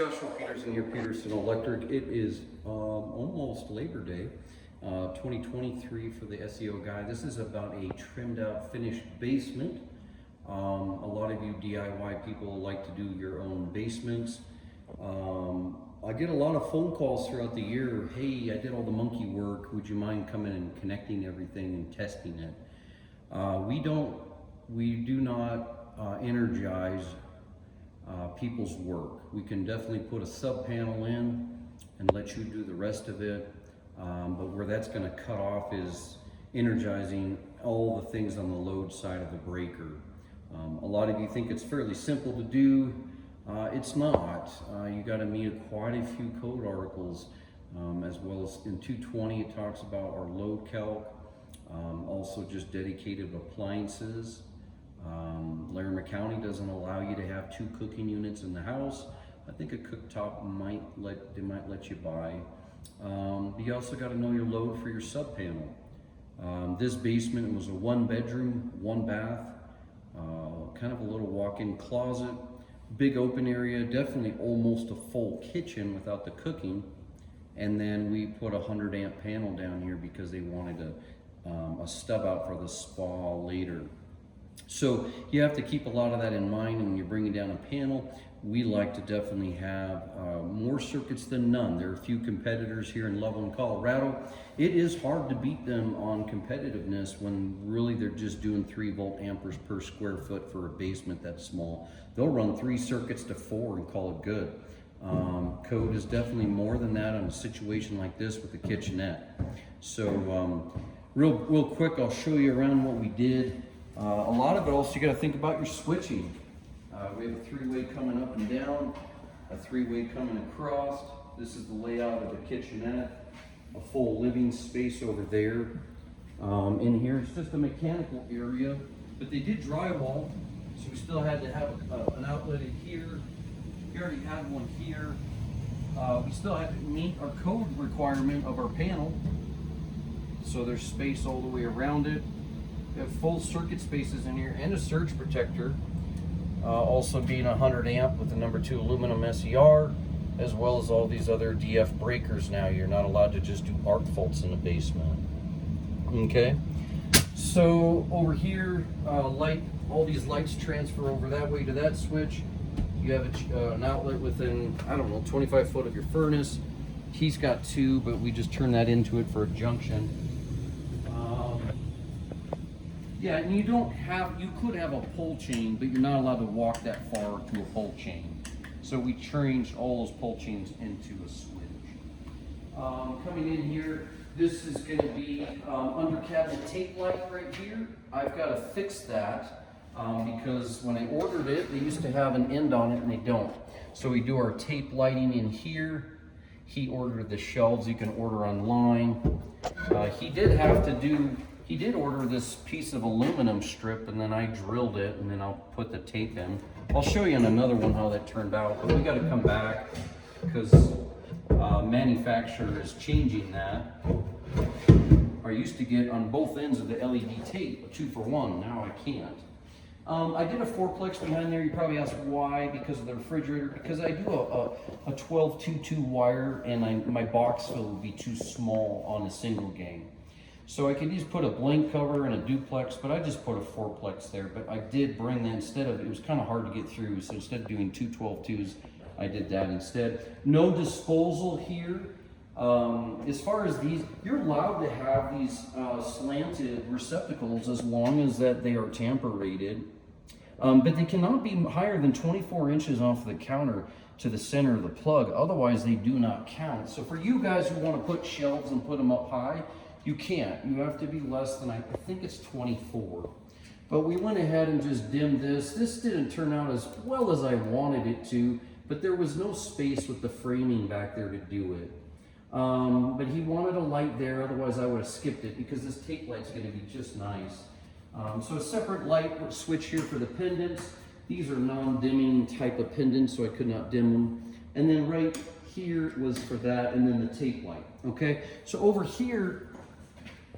Joshua Peterson here, Peterson Electric. It is almost Labor Day, 2023 for the SEO guy. This is about a trimmed out finished basement. A lot of you DIY people like to do your own basements. I get a lot of phone calls throughout the year. Hey, I did all the monkey work. Would you mind coming and connecting everything and testing it? We do not energize people's work. We can definitely put a sub panel in and let you do the rest of it, but where that's going to cut off is energizing all the things on the load side of the breaker. A lot of you think it's fairly simple to do. It's not. You got to meet quite a few code articles, as well as in 220 it talks about our load calc, also just dedicated appliances. Larimer County doesn't allow you to have 2 cooking units in the house. I think a cooktop might let you buy. You also got to know your load for your sub panel. This basement was a 1-bedroom, 1 bath, kind of a little walk-in closet, big open area, definitely almost a full kitchen without the cooking. And then we put a 100-amp panel down here because they wanted a stub out for the spa later. So you have to keep a lot of that in mind when you're bringing down a panel. We like to definitely have more circuits than none. There are a few competitors here in Loveland, Colorado. It is hard to beat them on competitiveness when really they're just doing 3 volt amperes per square foot for a basement that's small. They'll run 3 circuits to 4 and call it good. Code is definitely more than that on a situation like this with the kitchenette. So real quick, I'll show you around what we did. A lot of it also, you got to think about your switching. We have a 3-way coming up and down, a 3-way coming across. This is the layout of the kitchenette, a full living space over there. In here, it's just a mechanical area, but they did drywall, so we still had to have an outlet in here. We already had one here. We still had to meet our code requirement of our panel, so there's space all the way around it. We have full circuit spaces in here and a surge protector, also being a 100 amp with the number 2 aluminum SER, as well as all these other DF breakers. Now you're not allowed to just do arc faults in the basement. Okay, so over here, all these lights transfer over that way to that switch. You have an outlet within, I don't know, 25 foot of your furnace. He's got 2, but we just turn that into it for a junction. Yeah, and you could have a pull chain, but you're not allowed to walk that far to a pull chain. So we changed all those pull chains into a switch. Coming in here, this is going to be under cabinet tape light right here. I've got to fix that because when I ordered it, they used to have an end on it and they don't. So we do our tape lighting in here. He ordered the shelves you can order online. He did order this piece of aluminum strip, and then I drilled it, and then I'll put the tape in. I'll show you in another one how that turned out, but we got to come back because manufacturer is changing that. I used to get on both ends of the LED tape, a 2-for-1. Now I can't. I did a 4-plex behind there. You probably ask why, because of the refrigerator. Because I do a 12-2-2 wire, and my box fill would be too small on a single gang. So I could just put a blank cover and a duplex, but I just put a 4-plex there. But I did bring that instead of, it was kind of hard to get through, so instead of doing 2 12-2s, I did that instead. No disposal here. As far as these, you're allowed to have these slanted receptacles as long as that they are tamper rated. But they cannot be higher than 24 inches off the counter to the center of the plug, otherwise they do not count. So for you guys who want to put shelves and put them up high, you can't. You have to be less than, I think it's 24. But we went ahead and just dimmed this. This didn't turn out as well as I wanted it to, but there was no space with the framing back there to do it. But he wanted a light there, otherwise I would have skipped it because this tape light's going to be just nice. So a separate light switch here for the pendants. These are non-dimming type of pendants, so I could not dim them. And then right here was for that, and then the tape light. Okay, so over here,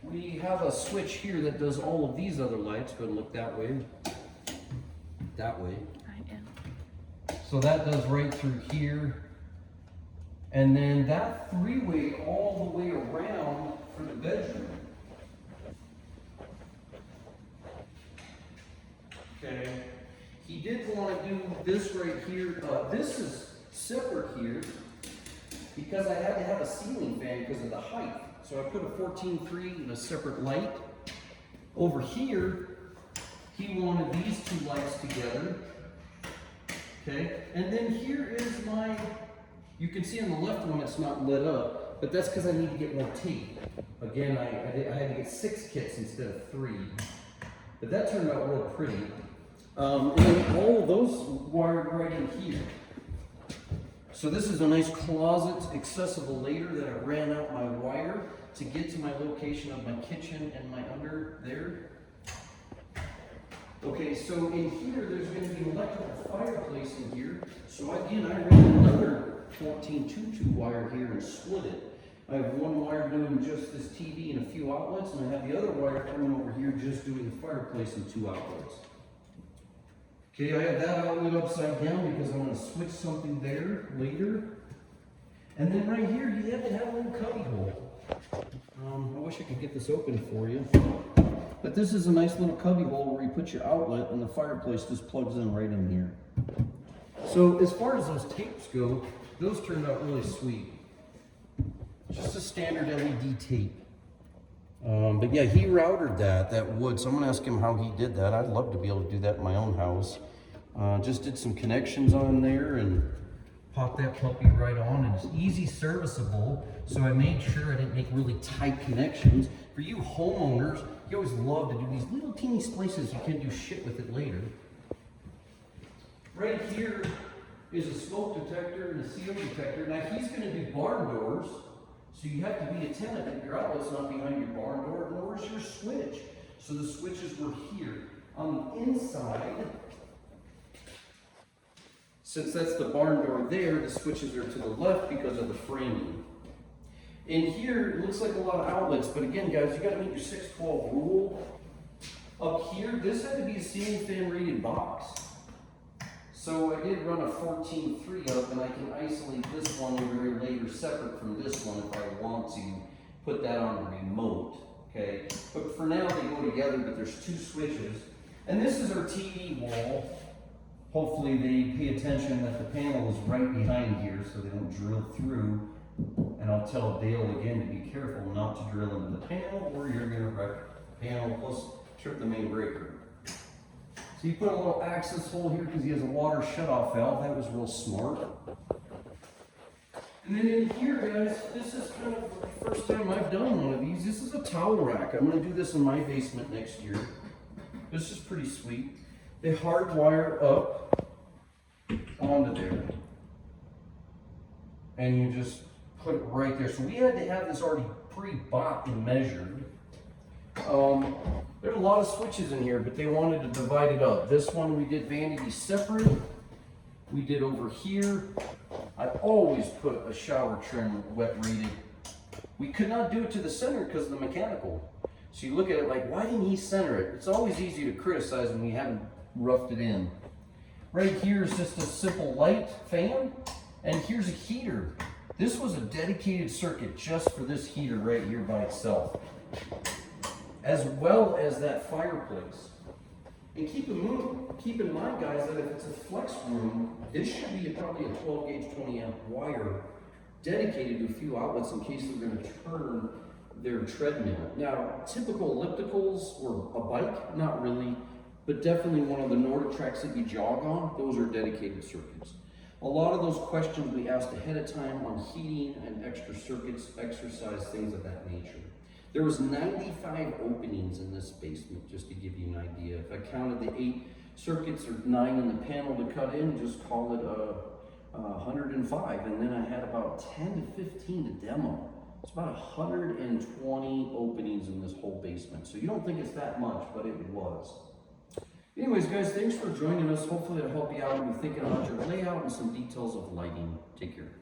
we have a switch here that does all of these other lights. Go and look that way. That way. I am. So that does right through here. And then that three-way all the way around for the bedroom. Okay. He did want to do this right here. This is separate here because I had to have a ceiling fan because of the height. So I put a 14.3 and a separate light. Over here, he wanted these two lights together. Okay, and then here is my, you can see on the left one it's not lit up, but that's because I need to get more tape. Again, I had to get 6 kits instead of 3. But that turned out real pretty. And then all of those wired right in here. So this is a nice closet, accessible later that I ran out my wire to get to my location of my kitchen and my under there. Okay, so in here, there's going to be an electrical fireplace in here. So again, I ran another 14.22 wire here and split it. I have one wire doing just this TV and a few outlets, and I have the other wire coming over here just doing the fireplace and 2 outlets. Okay, I have that outlet upside down because I'm going to switch something there later. And then right here, you have to have a little cubby hole. I wish I could get this open for you. But this is a nice little cubby hole where you put your outlet and the fireplace just plugs in right in here. So as far as those tapes go, those turned out really sweet. Just a standard LED tape. But yeah, he routed that wood. So I'm gonna ask him how he did that. I'd love to be able to do that in my own house. Just did some connections on there and popped that puppy right on, and it's easy serviceable. So I made sure I didn't make really tight connections. For you homeowners, you always love to do these little teeny splices. You can do shit with it later. Right here is a smoke detector and a CO detector. Now he's gonna do barn doors. So you have to be attentive that your outlet's not behind your barn door, nor is your switch. So the switches were here. On the inside, since that's the barn door there, the switches are to the left because of the framing. In here, it looks like a lot of outlets, but again, guys, you gotta meet your 612 rule. Up here, this had to be a ceiling fan rated box. So I did run a 14.3 up, and I can isolate this one over here later separate from this one if I want to put that on the remote, okay? But for now, they go together, but there's 2 switches. And this is our TV wall. Hopefully they pay attention that the panel is right behind here so they don't drill through. And I'll tell Dale again to be careful not to drill into the panel or you're gonna wreck the panel plus trip the main breaker. So you put a little access hole here because he has a water shutoff valve. That was real smart. And then in here, guys, this is kind of the first time I've done one of these. This is a towel rack. I'm going to do this in my basement next year. This is pretty sweet. They hardwire up onto there. And you just put it right there. So we had to have this already pre-bought and measured. There's a lot of switches in here, but they wanted to divide it up. This one we did vanity separate. We did over here. I always put a shower trim wet rated. We could not do it to the center because of the mechanical. So you look at it like, why didn't he center it? It's always easy to criticize when we haven't roughed it in. Right here is just a simple light fan, and here's a heater. This was a dedicated circuit just for this heater right here by itself, as well as that fireplace. And keep in mind, guys, that if it's a flex room, this should be probably a 12 gauge 20 amp wire dedicated to a few outlets in case they're going to turn their treadmill. Now, typical ellipticals or a bike, not really, but definitely one of the Nordic tracks that you jog on, those are dedicated circuits. A lot of those questions we asked ahead of time on heating and extra circuits, exercise, things of that nature. There was 95 openings in this basement, just to give you an idea. If I counted the 8 circuits or 9 in the panel to cut in, just call it 105. And then I had about 10 to 15 to demo. It's about 120 openings in this whole basement. So you don't think it's that much, but it was. Anyways, guys, thanks for joining us. Hopefully it'll help you out when you're thinking about your layout and some details of lighting. Take care.